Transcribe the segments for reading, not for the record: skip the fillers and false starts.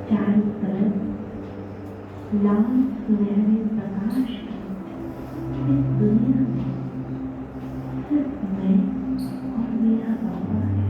चारों तरफ लाल सुनहरे प्रकाश की इस दुनिया में सिर्फ मैं और मेरा बाबा है।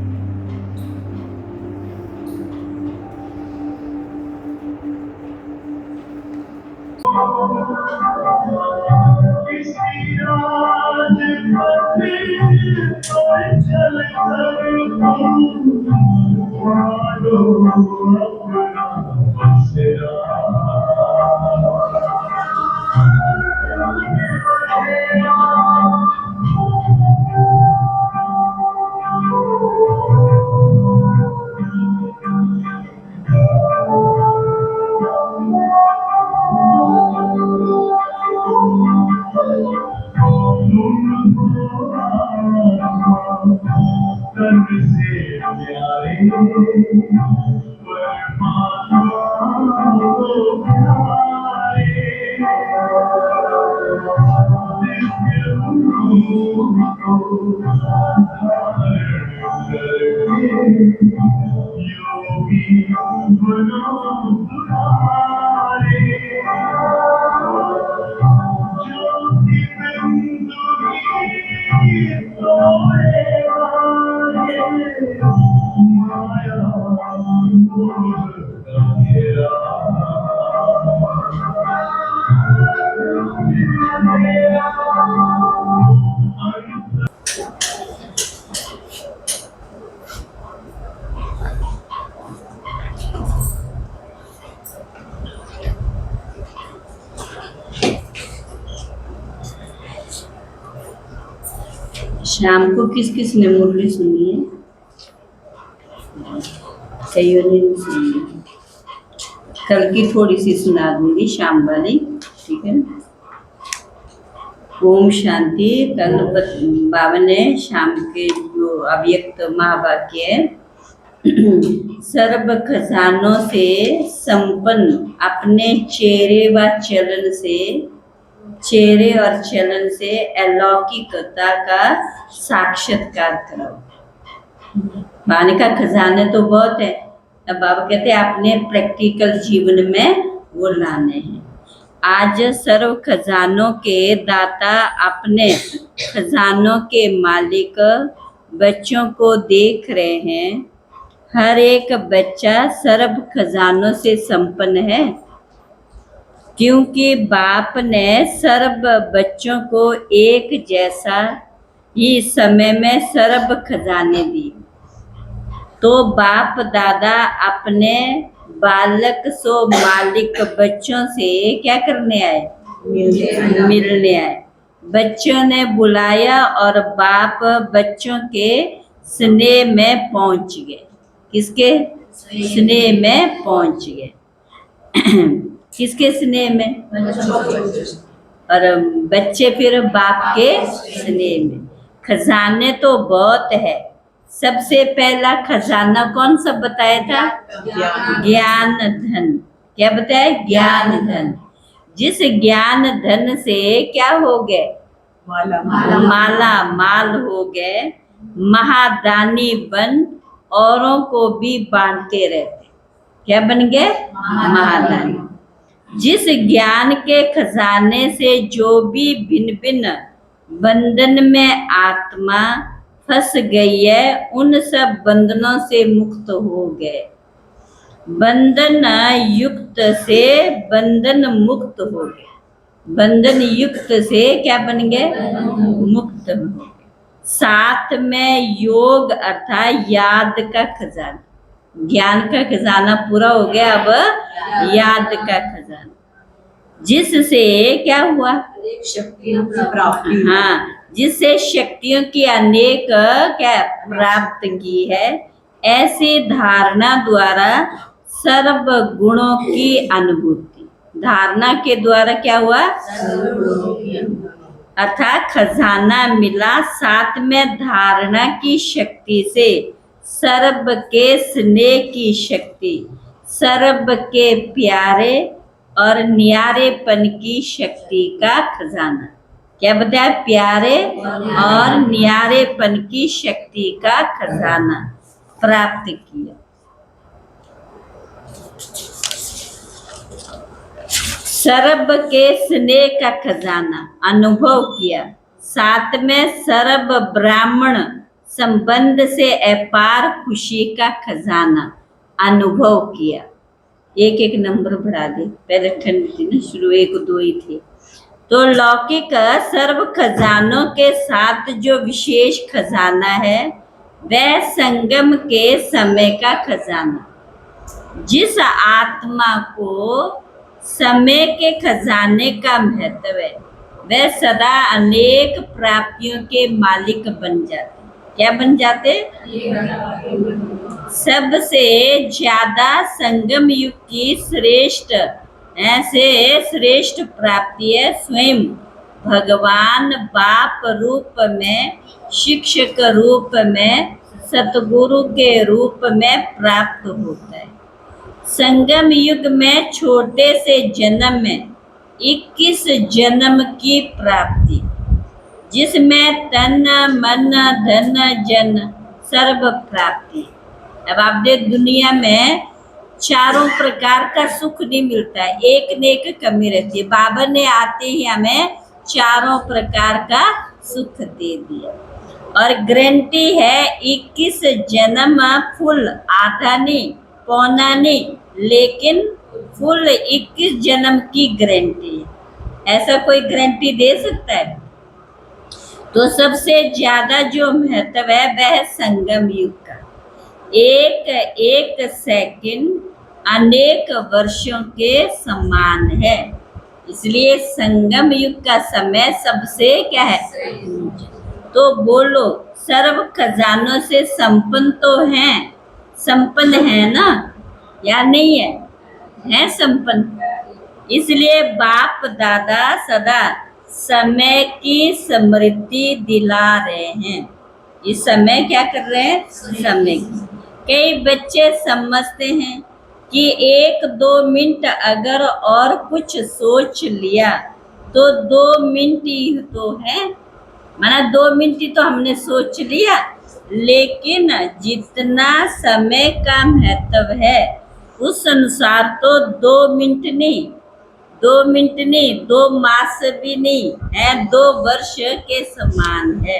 शाम को किस किस ने मुरली सुनी है? कईयों ने नहीं सुनी। कल की थोड़ी सी सुना दूंगी, शाम वाली, ठीक है। ओम शांति। कल बाबा ने शाम के जो अव्यक्त महावाक्य है, सर्व खजानों से संपन्न अपने चेहरे और चलन से अलौकिकता का साक्षात्कार कराओ। बाबा का खजाने तो बहुत है, अब बाबा कहते हैं अपने प्रैक्टिकल जीवन में वो लाने हैं। आज सर्व खजानों के दाता अपने खजानों के मालिक बच्चों को देख रहे हैं। हर एक बच्चा सर्व खजानों से संपन्न है, क्योंकि बाप ने सर्व बच्चों को एक जैसा ही समय में सर्व खजाने दिए। तो बाप दादा अपने बालक सो मालिक बच्चों से क्या करने आए? मिलने आए। बच्चों ने बुलाया और बाप बच्चों के स्नेह में पहुंच गए। किसके स्नेह में पहुंच गए? किसके स्नेह में? और बच्चे फिर बाप के स्नेह में। खजाने तो बहुत है। सबसे पहला खजाना कौन सा बताया था? ज्ञान धन। क्या बताया? ज्ञान धन। जिस ज्ञान धन से क्या हो गए? माला माल हो गए। महादानी बन औरों को भी बांटते रहते। क्या बन गए? महादानी। जिस ज्ञान के खजाने से जो भी भिन्न भिन्न बंधन में आत्मा फंस गई है, उन सब बंधनों से मुक्त हो गए। बंधन युक्त से बंधन मुक्त हो गए। बंधन युक्त से क्या बन गए? मुक्त हो गए। साथ में योग अर्थात याद का खजाना। ज्ञान का खजाना पूरा हो गया, अब याद का खजाना, जिससे क्या हुआ? शक्तियों की प्राप्ति। हाँ, जिससे शक्तियों की अनेक क्या प्राप्त की है। ऐसी धारणा द्वारा सर्व गुणों की अनुभूति। धारणा के द्वारा क्या हुआ? अर्थात खजाना मिला। साथ में धारणा की शक्ति से सर्व के स्नेह की शक्ति, सर्व के प्यारे और न्यारेपन की शक्ति का खजाना। क्या बताया? प्यारे और न्यारेपन की शक्ति का खजाना प्राप्त किया। सरब के स्नेह का खजाना अनुभव किया। साथ में सरब ब्राह्मण संबंध से अपार खुशी का खजाना अनुभव किया। एक एक नंबर बढ़ा दे, पहले ठंड थी ना, शुरू 1 2 ही थे। तो लौकिक सर्व खजानों के साथ जो विशेष खजाना है वह संगम के समय का खजाना। जिस आत्मा को समय के खजाने का महत्व है वह सदा अनेक प्राप्तियों के मालिक बन जाते। क्या बन जाते? सबसे ज्यादा संगम युग की श्रेष्ठ प्राप्ति है स्वयं भगवान बाप रूप में, शिक्षक रूप में, सतगुरु के रूप में प्राप्त होता है। संगम युग में छोटे से जन्म में 21 जन्म की प्राप्ति, जिसमें तन मन धन जन सर्व प्राप्ति। अब आप देख, दुनिया में चारों प्रकार का सुख नहीं मिलता है, एक न एक कमी रहती है। बाबा ने आते ही हमें चारों प्रकार का सुख दे दिया और गारंटी है 21 जन्म फुल, आधा नहीं पौना नहीं, लेकिन फुल 21 जन्म की गारंटी है। ऐसा कोई गारंटी दे सकता है? तो सबसे ज्यादा जो महत्व है वह संगम युग का। एक एक सेकंड अनेक वर्षों के समान है, इसलिए संगम युग का समय सबसे क्या है? तो बोलो, सर्व खजानों से संपन्न तो हैं, संपन्न है ना या नहीं है? है संपन्न। इसलिए बाप दादा सदा समय की स्मृति दिला रहे हैं। इस समय क्या कर रहे हैं? समय की। कई बच्चे समझते हैं कि 1-2 मिनट अगर और कुछ सोच लिया तो 2 मिनट ही तो है, माना 2 मिनट ही तो हमने सोच लिया। लेकिन जितना समय का महत्व है उस अनुसार तो 2 मिनट नहीं, 2 मिनट नहीं, 2 मास भी नहीं है, 2 वर्ष के समान है।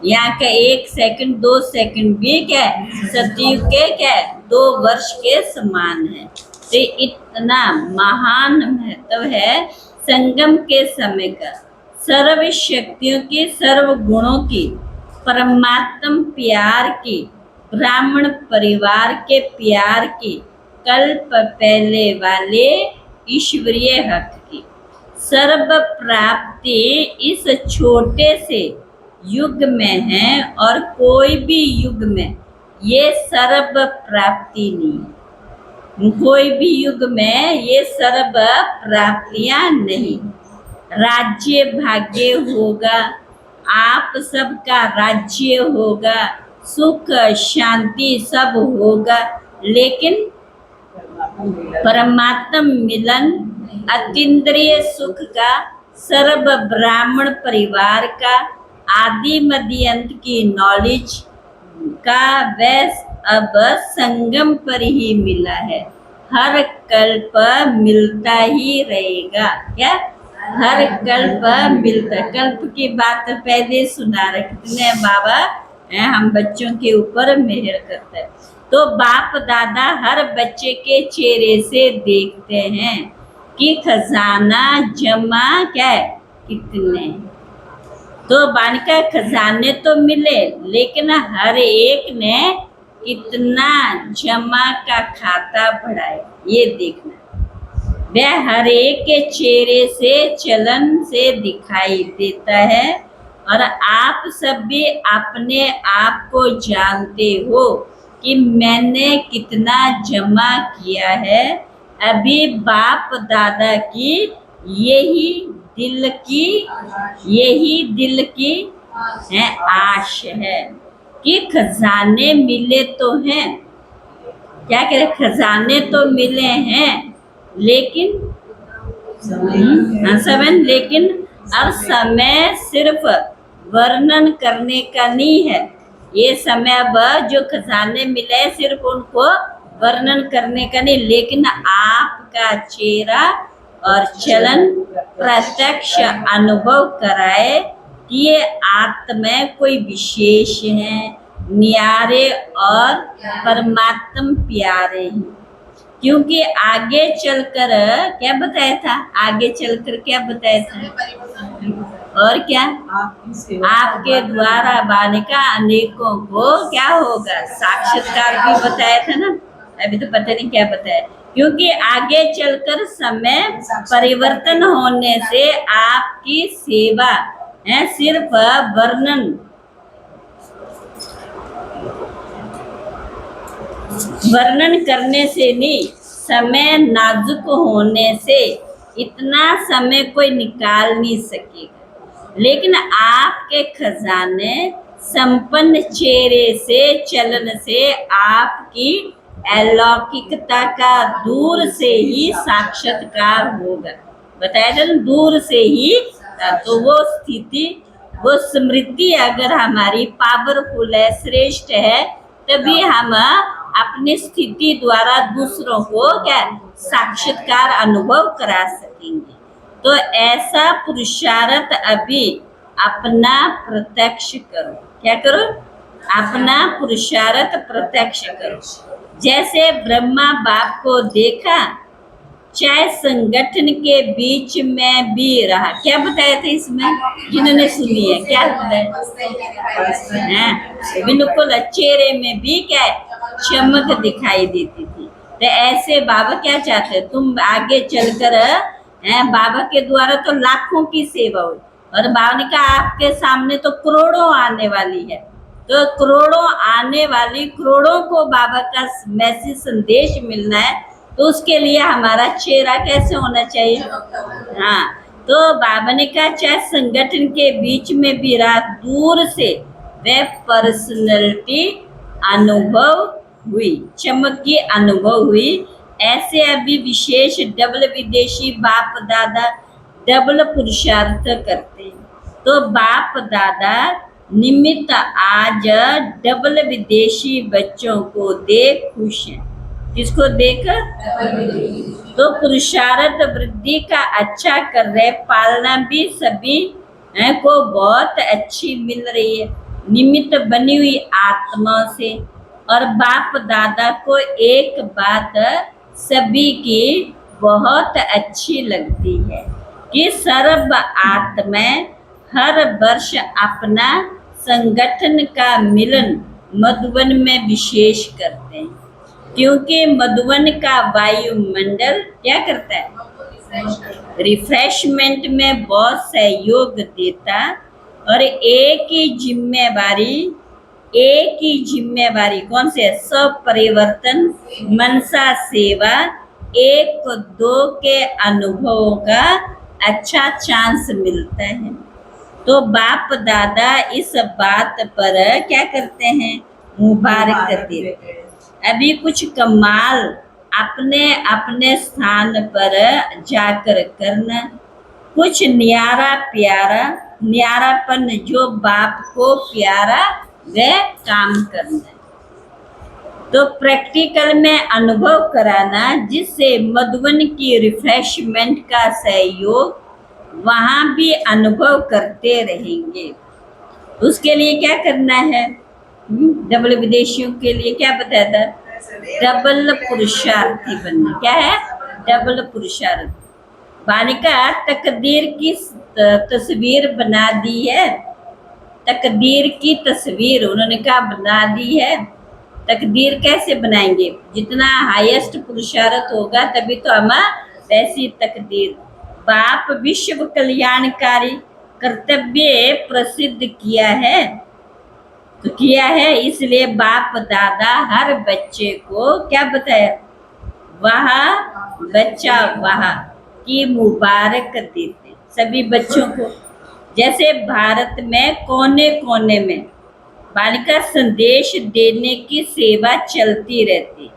यहाँ का 1 सेकंड 2 सेकंड भी क्या है? सतयुग के क्या है? 2 वर्ष के समान है। तो इतना महान महत्व है संगम के समय का। सर्व शक्तियों की, सर्व गुणों की, परमात्म प्यार की, ब्राह्मण परिवार के प्यार की, कल्प पहले वाले ईश्वरीय हक की सर्व प्राप्ति इस छोटे से युग में है और कोई भी युग में ये सर्व प्राप्ति नहीं। कोई भी युग में ये सर्व प्राप्तियां नहीं। राज्य भाग्य होगा, आप सबका राज्य होगा, सुख शांति सब होगा, लेकिन परमात्म मिलन, अतीन्द्रिय सुख का, सर्व ब्राह्मण परिवार का, आदि मध्य अंत की नॉलेज का वैस अब संगम पर ही मिला है। हर कल्प मिलता ही रहेगा। क्या? हर कल्प मिलता। कल्प की बात पहले सुना रखते हैं बाबा, हम बच्चों के ऊपर मेहर करता है। तो बाप दादा हर बच्चे के चेहरे से देखते हैं कि खजाना जमा क्या है, कितने। तो बालिका खजाने तो मिले, लेकिन हर एक ने कितना जमा का खाता बढ़ाया ये देखना। वह हर एक के चेहरे से, चलन से दिखाई देता है। और आप सब भी अपने आप को जानते हो कि मैंने कितना जमा किया है। अभी बाप दादा की यही दिल की है आश है कि खजाने मिले तो हैं। क्या कह रहे? खजाने तो मिले हैं, लेकिन लेकिन अब समय सिर्फ वर्णन करने का नहीं है। ये समय अब जो खजाने मिले सिर्फ उनको वर्णन करने का नहीं, लेकिन आपका चेहरा और चलन प्रत्यक्ष अनुभव कराए कि ये आत्मा कोई विशेष है, न्यारे और परमात्म प्यारे हैं। क्योंकि आगे चलकर क्या बताया था, आगे चलकर क्या बताया था, और क्या, आपके द्वारा बालिका अनेकों को क्या होगा, साक्षात्कार भी बताया था ना, अभी तो पता नहीं क्या बताया। क्योंकि आगे चलकर समय परिवर्तन होने से आपकी सेवा है सिर्फ वर्णन करने से नहीं, समय नाजुक होने से इतना समय कोई निकाल नहीं सकेगा। लेकिन आपके खजाने संपन्न चेहरे से चलन से आपकी अलौकिकता का दूर से ही साक्षात्कार होगा। बताया था ना, दूर से ही। तो वो स्थिति, वो स्मृति अगर हमारी पावरफुल है, श्रेष्ठ है, तभी हम अपनी स्थिति द्वारा दूसरों को क्या साक्षात्कार अनुभव करा सकेंगे। तो ऐसा पुरुषार्थ अभी अपना प्रत्यक्ष करो। क्या करो? अपना पुरुषार्थ प्रत्यक्ष करो। जैसे ब्रह्मा बाप को देखा, चाहे संगठन के बीच में भी रहा। क्या बताया था इसमें, जिन्होंने सुनी है, क्या बताया? बिल्कुल चेहरे में भी क्या है, चमक दिखाई देती थी। तो ऐसे बाबा क्या चाहते हैं, तुम आगे चलकर बाबा के द्वारा तो लाखों की सेवा हुई, और बाबा ने कहा आपके सामने तो करोड़ों आने वाली है। तो करोड़ों आने वाली, करोड़ों को बाबा का मैसेज संदेश मिलना है, तो उसके लिए हमारा चेहरा कैसे होना चाहिए। हाँ, तो बाबा ने कहा चाहे संगठन के बीच में भी रहा, दूर से वह पर्सनैलिटी अनुभव हुई, चमक की अनुभव हुई। ऐसे अभी विशेष डबल विदेशी बाप दादा डबल पुरुषार्थ करते हैं। तो बाप दादा निमित्त आज डबल विदेशी बच्चों को देख खुश हैं। किसको देखकर? तो पुरुषार्थ वृद्धि का अच्छा कर रहे, पालना भी सभी को बहुत अच्छी मिल रही है, निमित्त बनी हुई आत्मा से। और बाप दादा को एक बात सभी की बहुत अच्छी लगती है कि सर्व आत्मा हर वर्ष अपना संगठन का मिलन मधुबन में विशेष करते हैं। क्योंकि मधुबन का वायुमंडल क्या करता है, रिफ्रेशमेंट में बहुत सहयोग देता। और एक ही जिम्मेवारी कौन से है, सब परिवर्तन, मनसा सेवा, एक दो के अनुभवों का अच्छा चांस मिलता है। तो बाप दादा इस बात पर क्या करते हैं, मुबारक देते हैं। अभी कुछ कमाल अपने अपने स्थान पर जाकर करना, कुछ न्यारा प्यारा, न्यारापन जो बाप को प्यारा वह काम करना। तो प्रैक्टिकल में अनुभव कराना, जिससे मधुबन की रिफ्रेशमेंट का सहयोग वहाँ भी अनुभव करते रहेंगे। उसके लिए क्या करना है, डबल विदेशियों के लिए क्या बताया था, डबल पुरुषार्थी बनना। क्या है, डबल पुरुषार्थ। बालिका तकदीर की तस्वीर बना दी है, तकदीर की तस्वीर उन्होंने कहा बना दी है। तकदीर कैसे बनाएंगे, जितना हाईएस्ट पुरुषार्थ होगा तभी तो हम वैसी तकदीर। बाप विश्व कल्याणकारी कर्तव्य प्रसिद्ध किया है, तो किया है, इसलिए बाप दादा हर बच्चे को क्या बताया, वहाँ बच्चा वहाँ की मुबारक देते सभी बच्चों को। जैसे भारत में कोने कोने में बालिका संदेश देने की सेवा चलती रहती,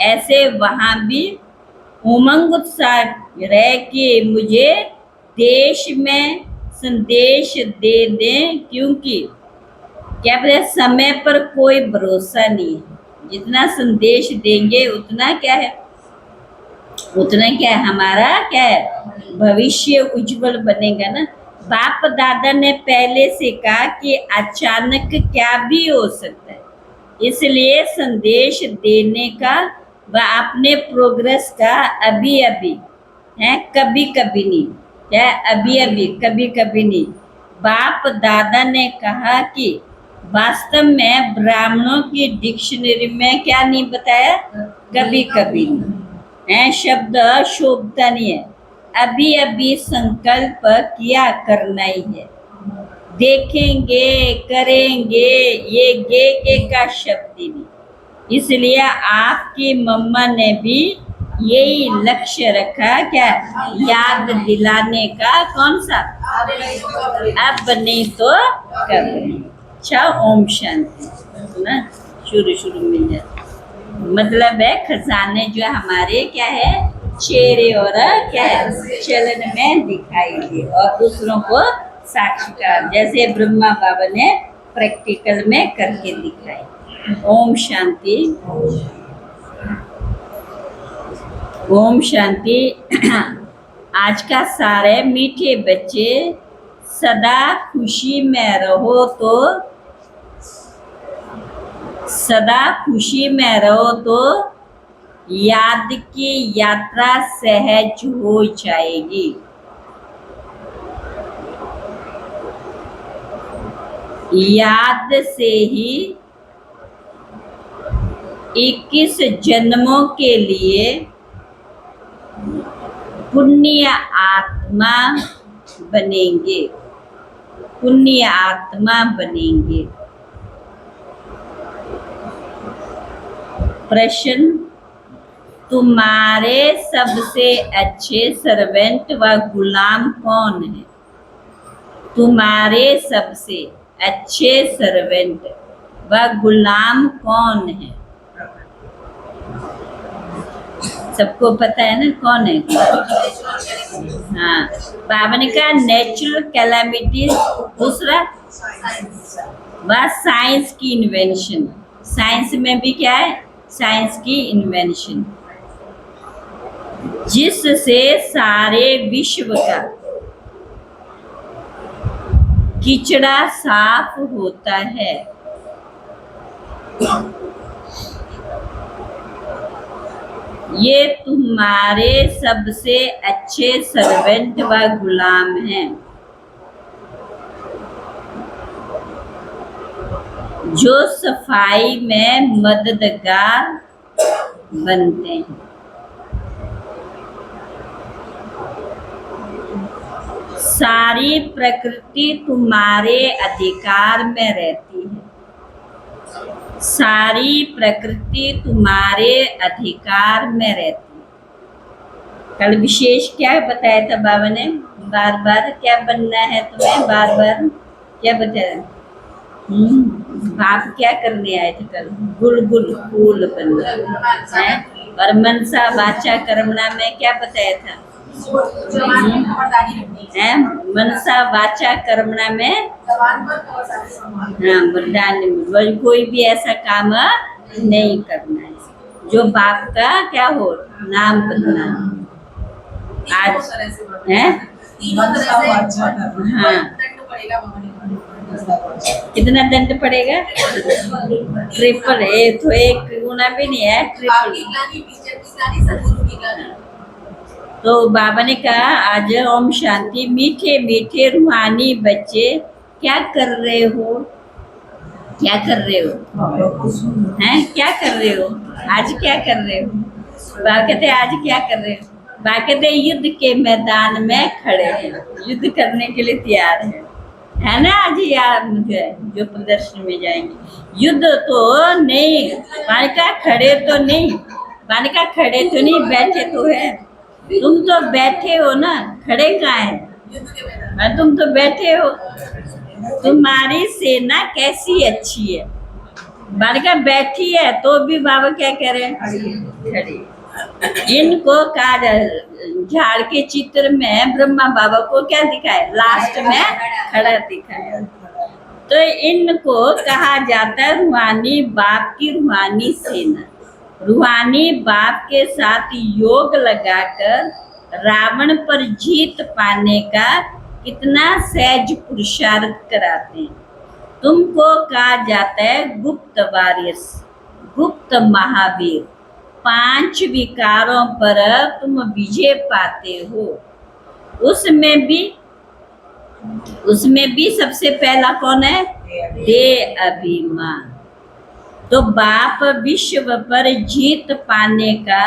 ऐसे वहाँ भी उमंग उत्साह रहे कि मुझे देश में संदेश दे दें। क्योंकि क्या पता समय पर कोई भरोसा नहीं है, जितना संदेश देंगे उतना क्या है, उतना क्या है, हमारा क्या है, भविष्य उज्जवल बनेगा ना। बाप दादा ने पहले से कहा कि अचानक क्या भी हो सकता है, इसलिए संदेश देने का व अपने प्रोग्रेस का अभी अभी है, कभी कभी नहीं है, अभी अभी कभी कभी नहीं। बाप दादा ने कहा कि वास्तव में ब्राह्मणों की डिक्शनरी में क्या नहीं बताया, कभी कभी नहीं है, शब्द शोभता नहीं है, अभी अभी संकल्प किया करना ही है। देखेंगे करेंगे, ये के का शब्द ही नहीं। इसलिए आपकी मम्मा ने भी यही लक्ष्य रखा, क्या, याद दिलाने का। कौन सा, अब नहीं तो कभी। अच्छा, ओम शांति ना, शुरू शुरू मिल जाता, मतलब है खजाने जो हमारे क्या है, चेहरे और क्या है, चलन में दिखाई दे और दूसरों को साक्षीकार, जैसे ब्रह्मा बाबा ने प्रैक्टिकल में करके दिखाई। ओम शांति, ओम शांति। आज का सारे मीठे बच्चे, सदा खुशी में रहो तो, सदा खुशी में रहो तो याद की यात्रा सहज हो जाएगी। याद से ही 21 जन्मों के लिए पुण्य आत्मा बनेंगे, पुण्य आत्मा बनेंगे। प्रश्न, तुम्हारे सबसे अच्छे सर्वेंट व गुलाम कौन है? तुम्हारे सबसे अच्छे सर्वेंट व गुलाम कौन है? सबको पता है ना कौन है? हाँ, बाबा ने कहा नेचुरल कैलामिटीज, दूसरा वह साइंस की इन्वेंशन। साइंस में भी क्या है, साइंस की इन्वेंशन, जिससे सारे विश्व का कीचड़ा साफ होता है। ये तुम्हारे सबसे अच्छे सर्वेंट व गुलाम हैं, जो सफाई में मददगार बनते हैं। सारी प्रकृति तुम्हारे अधिकार में रहती है, सारी प्रकृति तुम्हारे अधिकार में रहती है। कल विशेष क्या बताया था बाबा ने, बार बार क्या बनना है तुम्हें, बार बार क्या बताया? बाप क्या करने आए थे कल? गुलगुल फूल बनना है। और मनसा वाचा कर्मणा में क्या बताया था? है मनसा वाचा कर्मणा में, हाँ, वरदान, कोई भी ऐसा काम नहीं करना है जो बाप का क्या हो, नाम बदलना। आज है, हाँ, कितना दंड पड़ेगा? ट्रिपल, तो एक गुना भी नहीं है, ट्रिपल। तो बाबा ने कहा आज ओम शांति, मीठे मीठे रूहानी बच्चे क्या कर रहे हो, क्या कर रहे हो, हैं क्या कर रहे हो, आज क्या कर रहे हो? बाबा कहते आज क्या कर रहे हो? बाबा कहते युद्ध के मैदान में खड़े हैं, युद्ध करने के लिए तैयार है ना। आज यार मुझे जो प्रदर्शन में जाएंगे, युद्ध तो नहीं, बालिका खड़े तो नहीं, बालिका खड़े तो नहीं, बैठे तो है। तुम तो बैठे हो ना, खड़े कहाँ है? तुम तो बैठे हो। तुम्हारी सेना कैसी अच्छी है, बालिका बैठी है तो भी बाबा क्या कह रहे हैं, खड़ी। इनको कहा, झाड़ के चित्र में ब्रह्मा बाबा को क्या दिखाया, लास्ट में खड़ा दिखाया। तो इनको कहा जाता है रूहानी बाप की रूहानी सेना। रूहानी बाप के साथ योग लगाकर रावण पर जीत पाने का कितना सहज पुरुषार्थ कराते हैं। तुमको कहा जाता है गुप्त वॉरियर्स, गुप्त महावीर। 5 विकारों पर तुम विजय पाते हो। उसमें भी सबसे पहला कौन है? देह अभिमान। तो बाप विश्व पर जीत पाने का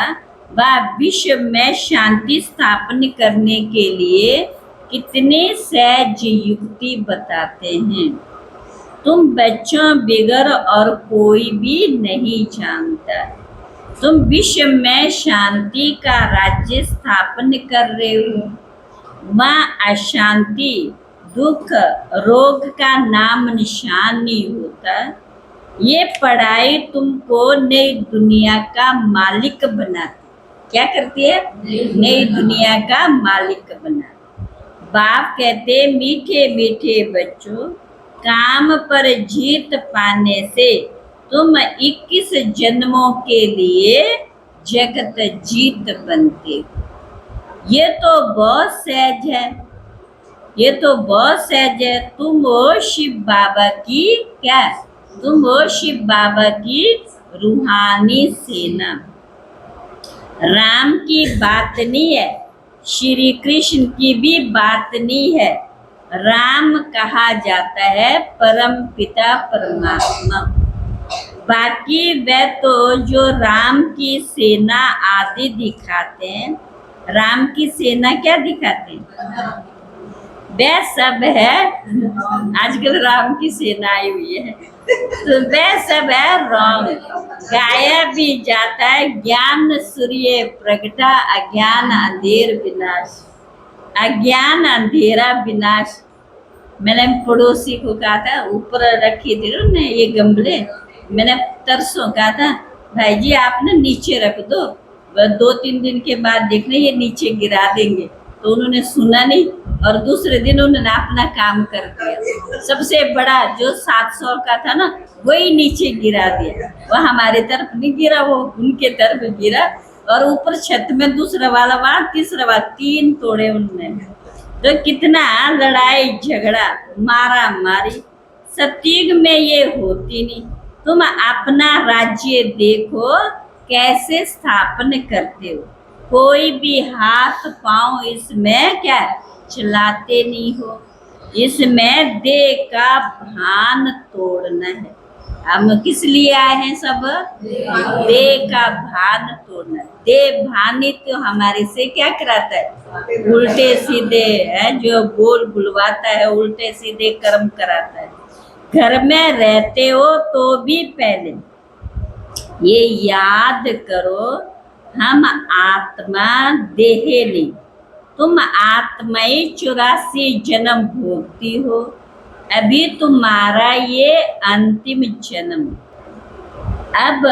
व विश्व में शांति स्थापन करने के लिए कितने सहज युक्ति बताते हैं। तुम बच्चों बिगर और कोई भी नहीं जानता। तुम विश्व में शांति का राज्य स्थापन कर रहे हो। वहाँ अशांति, दुख, रोग का नाम निशान नहीं होता। ये पढ़ाई तुमको नई दुनिया का मालिक बनाती। क्या करती है? नई दुनिया का मालिक बनाती। बाप कहते मीठे मीठे बच्चों, काम पर जीत पाने से तुम 21 जन्मों के लिए जगत जीत बनते हो। ये तो बहुत सहज है, ये तो बहुत सहज है। तुम हो शिव बाबा की क्या? तुम हो शिव बाबा की रूहानी सेना। राम की बात नहीं है, श्री कृष्ण की भी बात नहीं है। राम कहा जाता है परम पिता परमात्मा। बाकी वे तो जो राम की सेना आदि दिखाते हैं, राम की सेना क्या दिखाते हैं? वह सब है, आजकल राम की सेना आई हुई है, तो वह सब है रॉन्ग। गाया भी जाता है ज्ञान सूर्य प्रगटा, अज्ञान अंधेर विनाश, अज्ञान अंधेरा विनाश। मैंने पड़ोसी को कहा था, ऊपर रखी थी ना ये गमले, मैंने तरसों कहा था भाई जी आप ना नीचे रख दो, 2-3 दिन के बाद देखना ये नीचे गिरा देंगे। तो उन्होंने सुना नहीं और दूसरे दिन उन्होंने अपना काम कर दिया। सबसे बड़ा जो 700 का था ना वही नीचे गिरा दिया। वह हमारे तरफ नहीं गिरा, वो उनके तरफ गिरा। और ऊपर छत में दूसरा वाला वहाँ, तीसरा वाला, 3 तोड़े उनने। तो कितना लड़ाई झगड़ा मारा मारी। सतयुग में ये होती नहीं। तुम अपना राज्य देखो कैसे स्थापन करते हो। कोई भी हाथ पांव इसमें क्या चलाते नहीं हो। इसमें देह का भान तोड़ना है। हम किस लिए आए हैं? सब देह का भान तोड़ना। देह भानी तो हमारे से क्या कराता है? उल्टे सीधे है जो बोल बुलवाता है, उल्टे सीधे कर्म कराता है। घर में रहते हो तो भी पहले ये याद करो, हम आत्मा देह नहीं। तुम आत्माई 84 जन्म भोगती हो। अभी तुम्हारा ये अंतिम जन्म। अब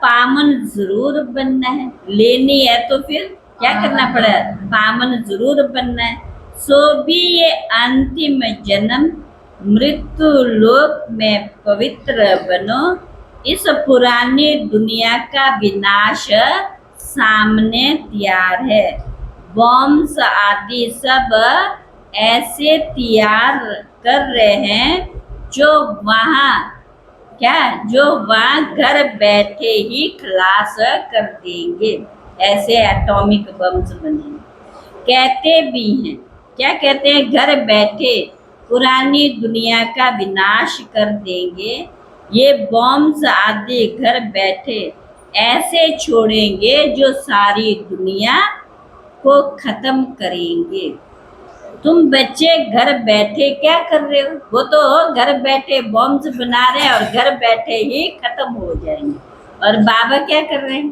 पावन जरूर बनना है, लेनी है तो फिर क्या करना पड़ेगा? पावन जरूर बनना है। सो भी ये अंतिम जन्म मृत्यु लोक में पवित्र बनो। इस पुरानी दुनिया का विनाश सामने तैयार है। बॉम्ब्स आदि सब ऐसे तैयार कर रहे हैं जो वहाँ घर बैठे ही खलास कर देंगे। ऐसे एटॉमिक बम्स बने। कहते भी हैं, क्या कहते हैं? घर बैठे पुरानी दुनिया का विनाश कर देंगे। ये बॉम्ब्स आदि घर बैठे ऐसे छोड़ेंगे जो सारी दुनिया को खत्म करेंगे। तुम बच्चे घर बैठे क्या कर रहे हो? वो तो घर बैठे बॉम्ब्स बना रहे हैं और घर बैठे ही खत्म हो जाएंगे। और बाबा क्या कर रहे हैं?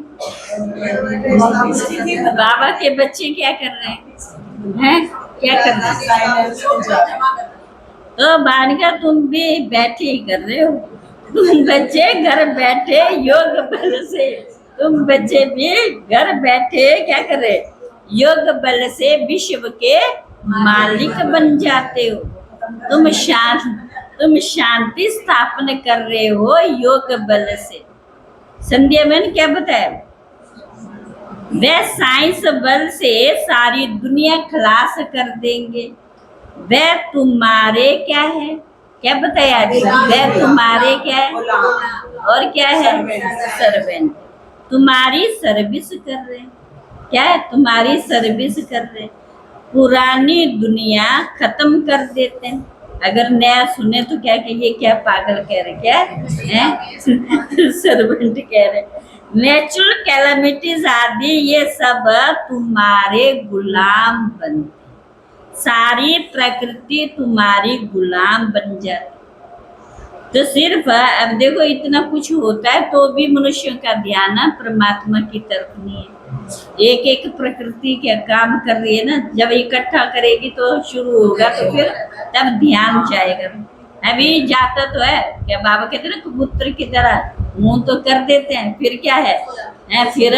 बाबा के बच्चे क्या कर रहे हैं? क्या कर रहे हैं? तो बालिका तुम भी बैठे ही कर रहे हो। तुम बच्चे घर बैठे योग बल से, तुम बच्चे भी घर बैठे क्या कर रहे? योग बल से विश्व के मालिक बन जाते हो। तुम शांति स्थापन कर रहे हो योग बल से। संध्या बहन क्या बताया? वह साइंस बल से सारी दुनिया खलास कर देंगे। वह तुम्हारे क्या है? क्या बताया आज? वह तुम्हारे क्या है? और क्या है? सर्वेंट। तुम्हारी सर्विस कर रहे हैं। क्या है? तुम्हारी सर्विस कर रहे हैं। पुरानी दुनिया खत्म कर देते हैं। अगर नया सुने तो क्या कहिए, क्या पागल कह रहे, क्या है? सर्वेंट कह रहे। नेचुरल कैलामिटीज आदि ये सब तुम्हारे गुलाम बनते, सारी प्रकृति तुम्हारी गुलाम बन जाती। तो सिर्फ अब देखो इतना कुछ होता है तो भी मनुष्यों का ध्यान परमात्मा की तरफ नहीं है। एक एक प्रकृति क्या काम कर रही है ना, जब इकट्ठा करेगी तो शुरू होगा तो फिर तब ध्यान जाएगा। अभी जाता तो है, क्या बाबा कहते हैं ना, कबूतर की तरह मुंह तो कर देते हैं, फिर क्या है, फिर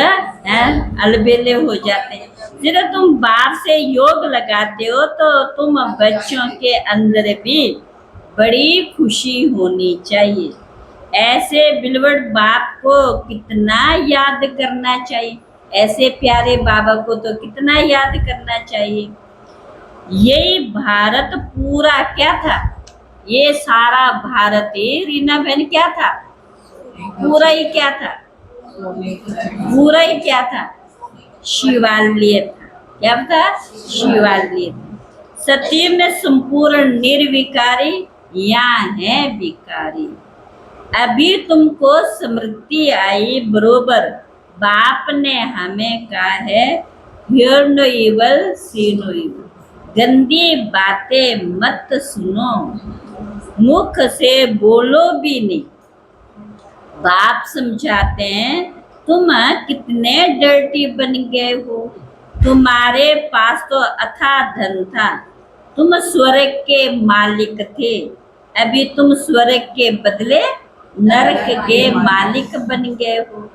अलबेले हो जाते हैं। फिर तुम बाहर से योग लगाते हो तो तुम बच्चों के अंदर भी बड़ी खुशी होनी चाहिए। ऐसे बिलवड़ बाप को कितना याद करना चाहिए, ऐसे प्यारे बाबा को तो कितना याद करना चाहिए। यही भारत पूरा क्या था, ये सारा भारत ही रीना बहन क्या था, पूरा ही क्या था, पूरा ही क्या था, शिवालय था। क्या था? शिवालय था। सत्य में संपूर्ण निर्विकारी, यहाँ है विकारी। अभी तुमको स्मृति आई बरोबर, बाप ने हमें कहा है, hear no evil see no evil. गंदी बातें मत सुनो, मुख से बोलो भी नहीं। बाप समझाते हैं, तुम कितने डर्टी बन गए हो। तुम्हारे पास तो अथाह धन था, तुम स्वर्ग के मालिक थे, अभी तुम स्वर्ग के बदले नरक के मालिक बन गए हो।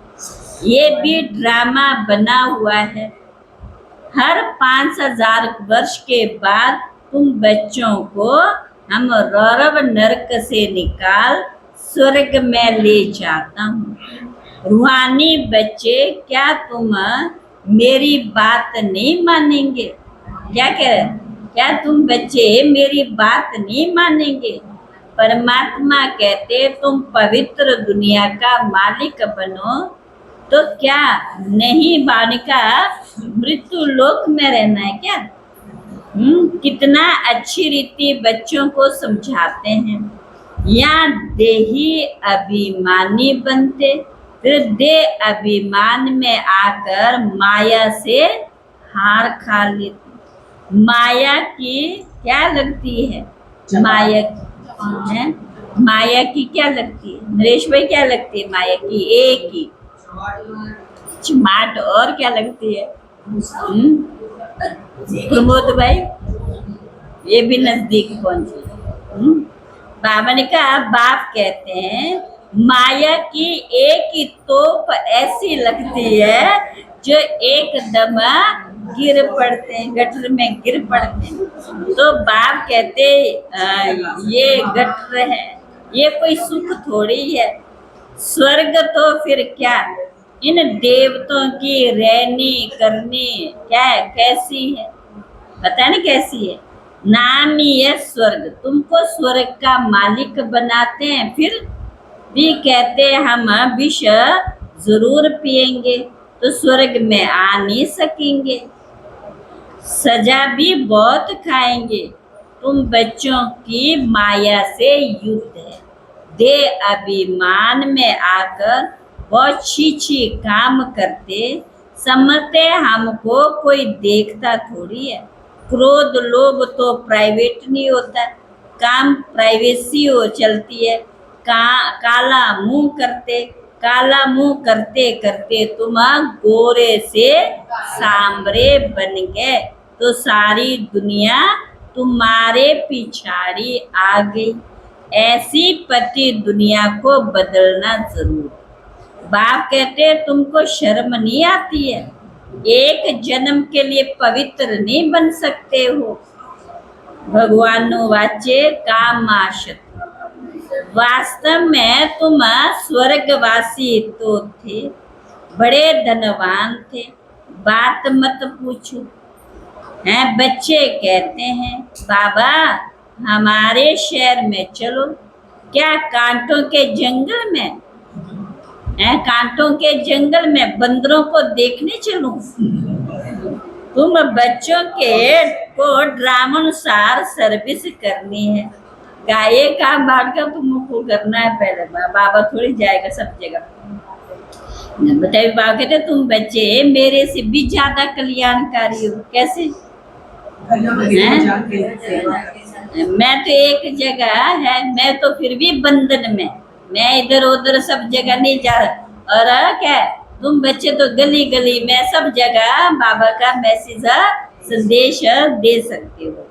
ये भी ड्रामा बना हुआ है। हर 5000 वर्ष के बाद तुम बच्चों को हम रौरव नरक से निकाल स्वर्ग में ले जाता हूँ। रूहानी बच्चे, क्या तुम मेरी बात नहीं मानेंगे? क्या कह रहे? क्या तुम बच्चे मेरी बात नहीं मानेंगे? परमात्मा कहते तुम पवित्र दुनिया का मालिक बनो, तो क्या नहीं बालिका मृत्यु लोक में रहना है क्या? कितना अच्छी रीति बच्चों को समझाते हैं। यहाँ देही अभिमानी बनते, फिर दे अभिमान में आकर माया से हार खा लेते। माया की क्या लगती है? माया की है, माया की क्या लगती है? नरेश भाई क्या लगती है माया की? एक ही स्मार्ट, और क्या लगती है? प्रमोद भाई ये भी नजदीक पहुंचे। बाबा ने कहा, बाप कहते हैं माया की एक ही तोप ऐसी लगती है जो एकदम गिर पड़ते हैं, गटर में गिर पड़ते हैं। तो बाप कहते ये गटर है, ये कोई सुख थोड़ी है। स्वर्ग तो फिर क्या, इन देवताओं की रहनी करनी क्या है, कैसी है, पता नहीं कैसी है। नाम ही है स्वर्ग, तुमको स्वर्ग का मालिक बनाते हैं, फिर भी कहते हैं हम विष जरूर पिएंगे तो स्वर्ग में आ नहीं सकेंगे, सजा भी बहुत खाएंगे। तुम बच्चों की माया से युद्ध है। दे अभिमान में आकर बहुत छी काम करते, समझते हमको कोई देखता थोड़ी है। क्रोध लोभ तो प्राइवेट नहीं होता, काम प्राइवेसी हो चलती है। काला मुंह करते, काला मुंह करते करते तुम गोरे से सांवरे बन गए, तो सारी दुनिया तुम्हारे पिछाड़ी आ गई। ऐसी पति दुनिया को बदलना जरूर। बाप कहते तुमको शर्म नहीं आती है? एक जन्म के लिए पवित्र नहीं बन सकते हो? भगवान वाचे काम आशत, वास्तव में तुम स्वर्गवासी तो थे, बड़े धनवान थे, बात मत पूछो। हैं, बच्चे कहते हैं बाबा हमारे शहर में चलो। क्या कांटों के जंगल में? हैं, कांटों के जंगल में बंदरों को देखने चलूं? तुम बच्चों के को ड्रामानुसार सर्विस करनी है, गाये का बांटकर तुमको करना है पहले। बाबा थोड़ी जाएगा सब जगह। बताइए, बाबा कहते तुम बच्चे मेरे से भी ज्यादा कल्याणकारी हो। कैसे? मैं तो एक जगह है, मैं तो फिर भी बंधन में, मैं इधर उधर सब जगह नहीं जा रहा। और क्या तुम बच्चे तो गली गली में सब जगह बाबा का मैसेज संदेश दे सकते हो।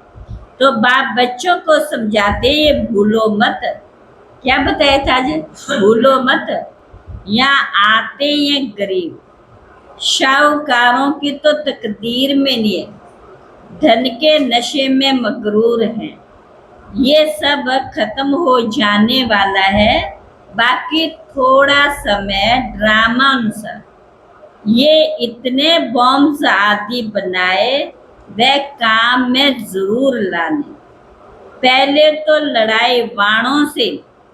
तो बाप बच्चों को समझाते ये भूलो मत। क्या बताया था आज? भूलो मत, यहाँ आते ये गरीब शाहूकारों की तो तकदीर में नहीं है, धन के नशे में मगरूर हैं। ये सब खत्म हो जाने वाला है, बाकी थोड़ा समय ड्रामा अनुसार। ये इतने बॉम्ब्स आदि बनाए वह काम में जरूर लाने। पहले तो लड़ाई बाणों से,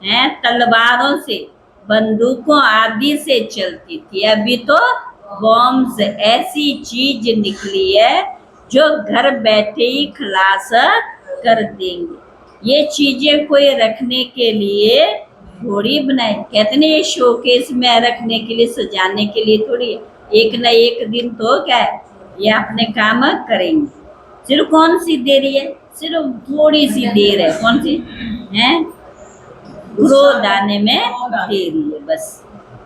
हैं, तलवारों से, बंदूकों आदि से चलती थी। अभी तो बॉम्ब्स ऐसी चीज निकली है जो घर बैठे ही खलास कर देंगे। ये चीजें कोई रखने के लिए थोड़ी बनाई, कहते नहीं, ये शोकेस में रखने के लिए, सजाने के लिए थोड़ी है। एक न एक दिन तो क्या है, ये अपने काम करेंगे। सिर्फ कौन सी देर है? सिर्फ थोड़ी सी देर है। कौन सी है? क्रोध आने में देरी है बस।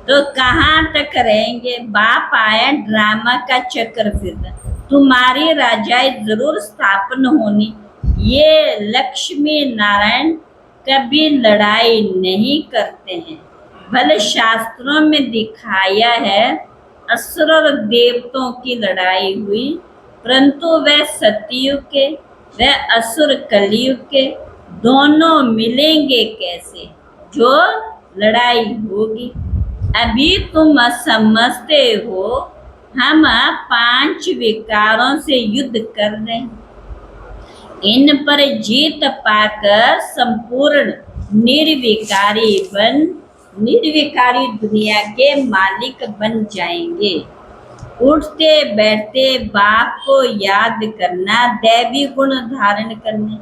तो कहाँ तक रहेंगे? बाप आया ड्रामा का चक्कर फिरना। तुम्हारी राजाई जरूर स्थापन होनी। ये लक्ष्मी नारायण कभी लड़ाई नहीं करते हैं। भले शास्त्रों में दिखाया है असुर और देवताओं की लड़ाई हुई, परंतु वह सतयुग के, वह असुर कलयुग के दोनों मिलेंगे कैसे जो लड़ाई होगी? अभी तुम समझते हो हम 5 विकारों से युद्ध कर रहे हैं। इन पर जीत पाकर संपूर्ण निर्विकारी दुनिया के मालिक बन जाएंगे। उठते बैठते बाप को याद करना, दैवी गुण धारण करने,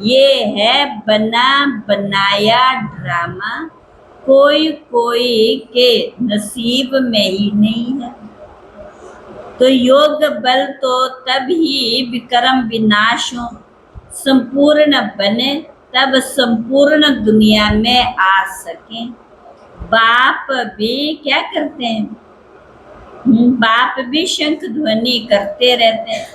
ये है बना बनाया ड्रामा। कोई कोई के नसीब में ही नहीं है। तो योग बल तो तभी विक्रम विनाश हो, संपूर्ण बने, तब संपूर्ण दुनिया में आ सके। बाप भी क्या करते हैं? बाप भी शंख ध्वनि करते रहते हैं।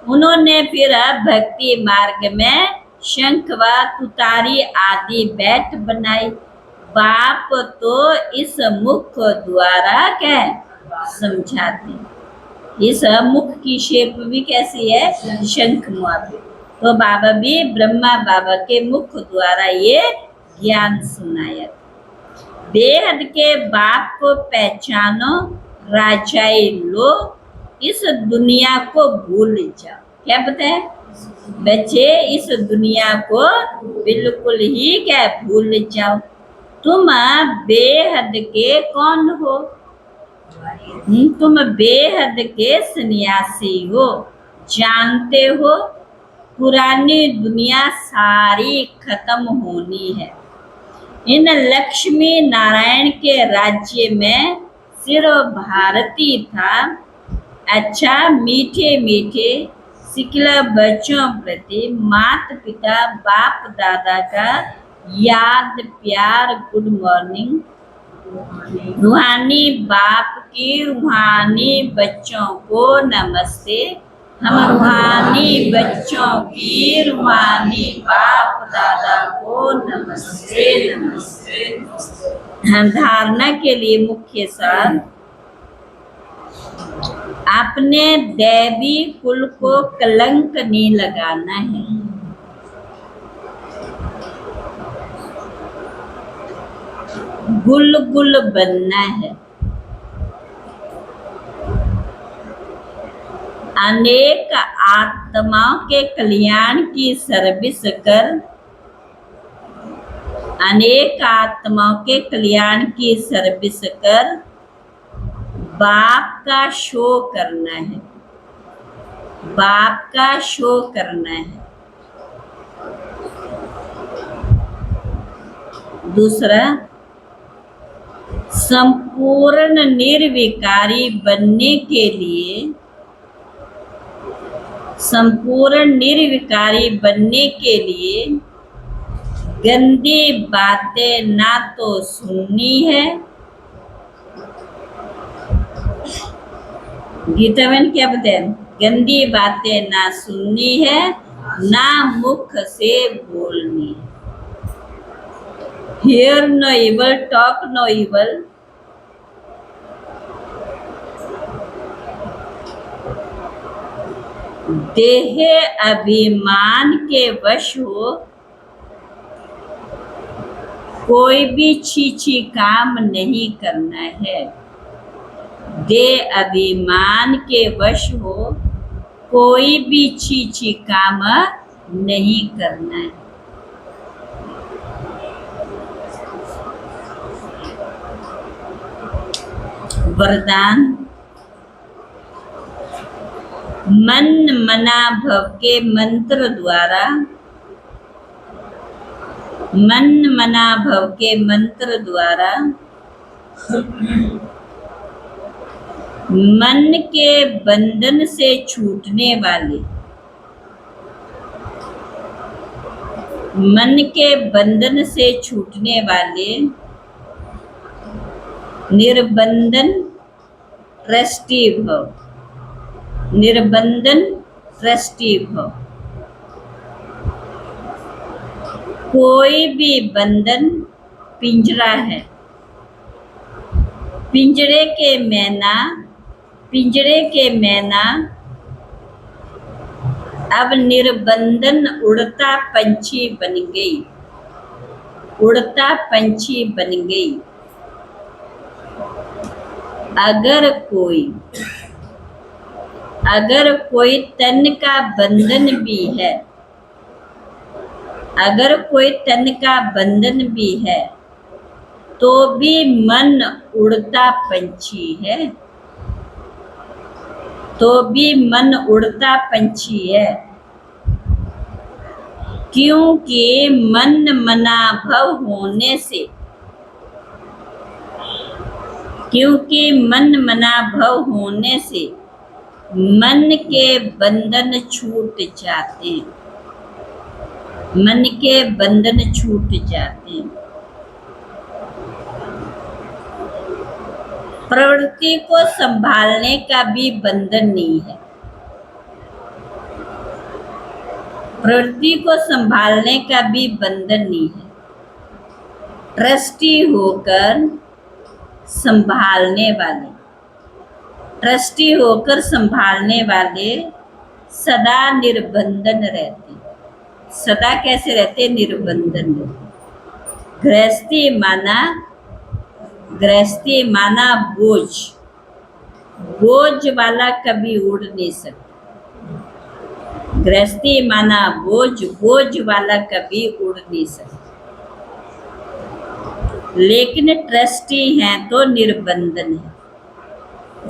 उन्होंने फिर भक्ति मार्ग में शंख व तुतारी आदि बैठ बनाई। बाप तो इस मुख द्वारा क्या समझाते हैं। इस मुख की शेप भी कैसी है? शंख मुआफी। तो बाबा भी ब्रह्मा बाबा के मुख द्वारा ये ज्ञान सुनाया। बेहद के बाप को पहचानो, राजाई लो, इस दुनिया को भूल जाओ। क्या बताए बच्चे? इस दुनिया को बिल्कुल ही क्या भूल जाओ। तुम बेहद के कौन हो? तुम बेहद के सन्यासी हो। जानते हो पुरानी दुनिया सारी खत्म होनी है। इन लक्ष्मी नारायण के राज्य में सिर्फ भारती था। अच्छा, मीठे मीठे सिकला बच्चों प्रति माता पिता बाप दादा का याद प्यार, गुड मॉर्निंग। रूहानी बाप की रूहानी बच्चों को नमस्ते। हम रूहानी बच्चों की रूहानी बाप दादा को नमस्ते नमस्ते। धारणा के लिए मुख्य सार, अपने दैवी कुल को कलंक नहीं लगाना है। गुल गुल बनना है। अनेक आत्माओं के कल्याण की सर्विस कर, अनेक आत्माओं के कल्याण की सर्विस कर बाप का शो करना है, बाप का शो करना है। दूसरा, संपूर्ण निर्विकारी बनने के लिए, संपूर्ण निर्विकारी बनने के लिए गंदी बातें ना तो सुननी है। गीता में क्या बताया? गंदी बातें ना सुननी है, ना मुख से बोलनी है। Hear no evil, talk no evil. देह अभिमान के वश हो कोई भी छी काम नहीं करना है। देह अभिमान के वश हो कोई भी छी काम नहीं करना है। वरदान, मन मना भव के मंत्र द्वारा, मन मना भव के मंत्र द्वारा मन के बंधन से छूटने वाले, मन के बंधन से छूटने वाले निर्बंधन ट्रस्टी भव, निर्बंधन ट्रस्टी भव। कोई भी बंधन पिंजरा है, पिंजरे के मैना, पिंजरे के मैना अब निर्बंधन उड़ता पंछी बन गई, उड़ता पंछी बन गई। अगर कोई तन का बंधन भी है, अगर कोई तन का बंधन भी है तो भी मन उड़ता पंछी है, तो भी मन उड़ता पंछी है। क्योंकि मन मना भव होने से, क्योंकि मन मना भव होने से मन के बंधन छूट जाते हैं, मन के बंधन छूट जाते हैं। प्रवृत्ति को संभालने का भी बंधन नहीं है, प्रवृत्ति को संभालने का भी बंधन नहीं है। ट्रस्टी होकर संभालने वाले, ट्रस्टी होकर संभालने वाले सदा निर्बंधन रहते, सदा कैसे रहते? निर्बंधन रहते। गृहस्थी माना बोझ, बोझ वाला कभी उड़ नहीं सकता। गृहस्थी माना बोझ, बोझ वाला कभी उड़ नहीं सकता। लेकिन ट्रस्टी हैं तो निर्बंधन है,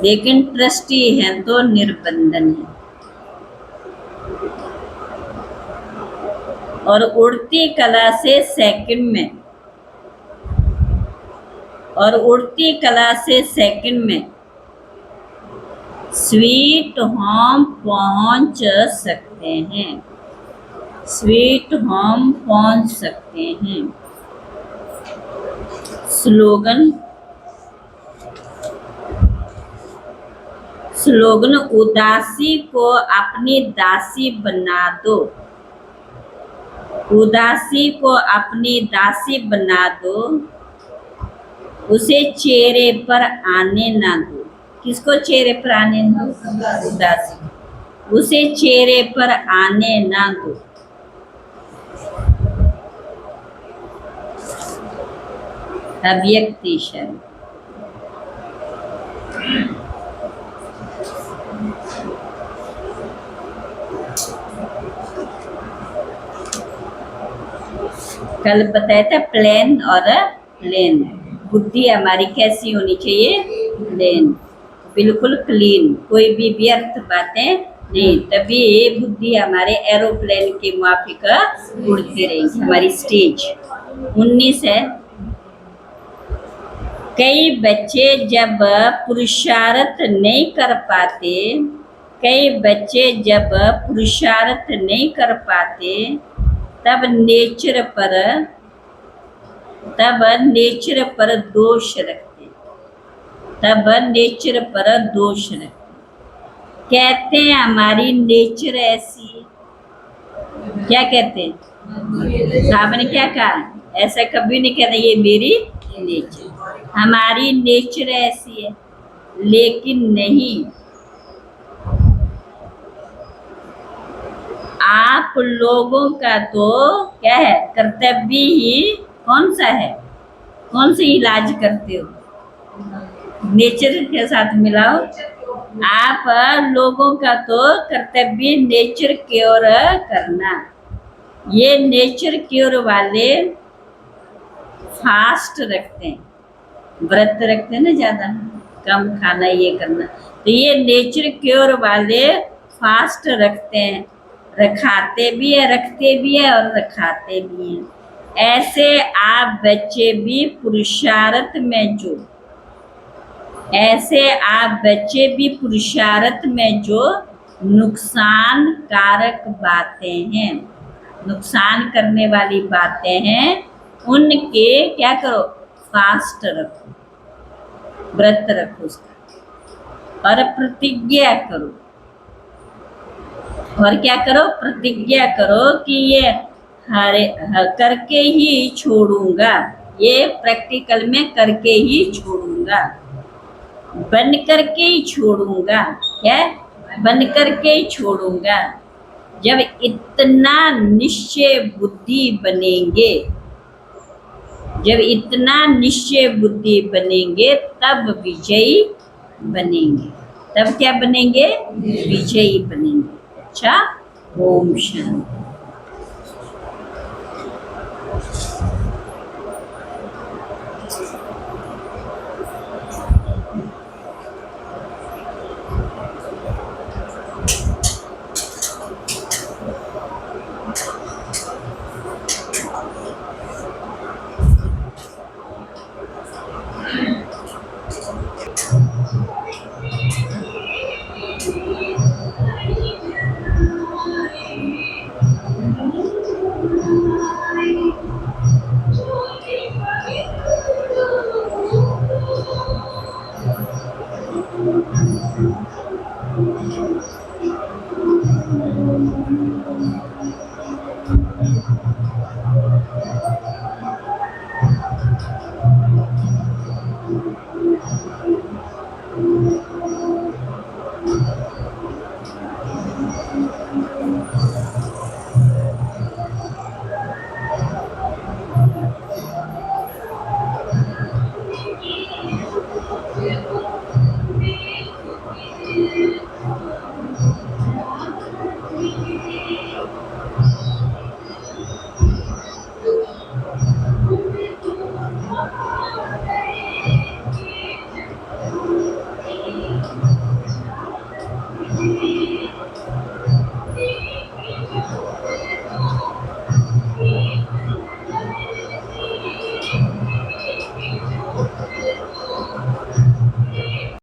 लेकिन ट्रस्टी हैं तो निर्बंधन है। और उड़ती कला से सेकंड में, और उड़ती कला से सेकंड में स्वीट होम पहुंच सकते हैं, स्वीट होम पहुंच सकते हैं। स्लोगन, स्लोगन, उदासी को अपनी दासी बना दो, उदासी को अपनी दासी बना दो, उसे चेहरे पर आने ना दो। किसको चेहरे पर आने ना दो? उदासी, उसे चेहरे पर आने ना दो। अव्यक्ति शब्द। कल बताया था प्लेन और प्लेन। बुद्धि हमारी कैसी होनी चाहिए? प्लेन, बिल्कुल क्लीन, कोई भी व्यर्थ बातें नहीं, तभी ये बुद्धि हमारे एरोप्लेन के माफिक उड़ती रहेगी। हमारी स्टेज 19 है। कई बच्चे जब पुरुषार्थ नहीं कर पाते, कई बच्चे जब पुरुषार्थ नहीं कर पाते, तब नेचर पर दोष रखते, तब नेचर पर दोष रखते। कहते हैं हमारी नेचर ऐसी है। क्या कहते हैं? साहब ने क्या कहा? ऐसा कभी नहीं कहते ये मेरी नेचर, हमारी नेचर ऐसी है। लेकिन नहीं, आप लोगों का तो क्या है? कर्तव्य ही कौन सा है? कौन से इलाज करते हो? नेचर के साथ मिलाओ। आप लोगों का तो कर्तव्य नेचर क्योर करना। ये नेचर क्योर वाले फास्ट रखते हैं, व्रत रखते हैं ना, ज्यादा कम खाना, ये करना। तो ये नेचर क्योर वाले फास्ट रखते हैं, रखाते भी है, रखते भी है और रखाते भी हैं। ऐसे आप बच्चे भी पुरुषार्थ में जो, ऐसे आप बच्चे भी पुरुषार्थ में जो नुकसान कारक बातें हैं, नुकसान करने वाली बातें हैं, उनके क्या करो? फास्ट रखो, व्रत रखो उसका, और प्रतिज्ञा करो। और क्या करो? प्रतिज्ञा करो कि ये करके ही छोड़ूंगा, ये प्रैक्टिकल में करके ही छोड़ूंगा, बन करके ही छोड़ूंगा। क्या? बन करके ही छोड़ूंगा। जब इतना निश्चय बुद्धि बनेंगे, जब इतना निश्चय बुद्धि बनेंगे, तब विजयी बनेंगे। तब क्या बनेंगे? विजयी बनेंगे। अच्छा, ओम शांति।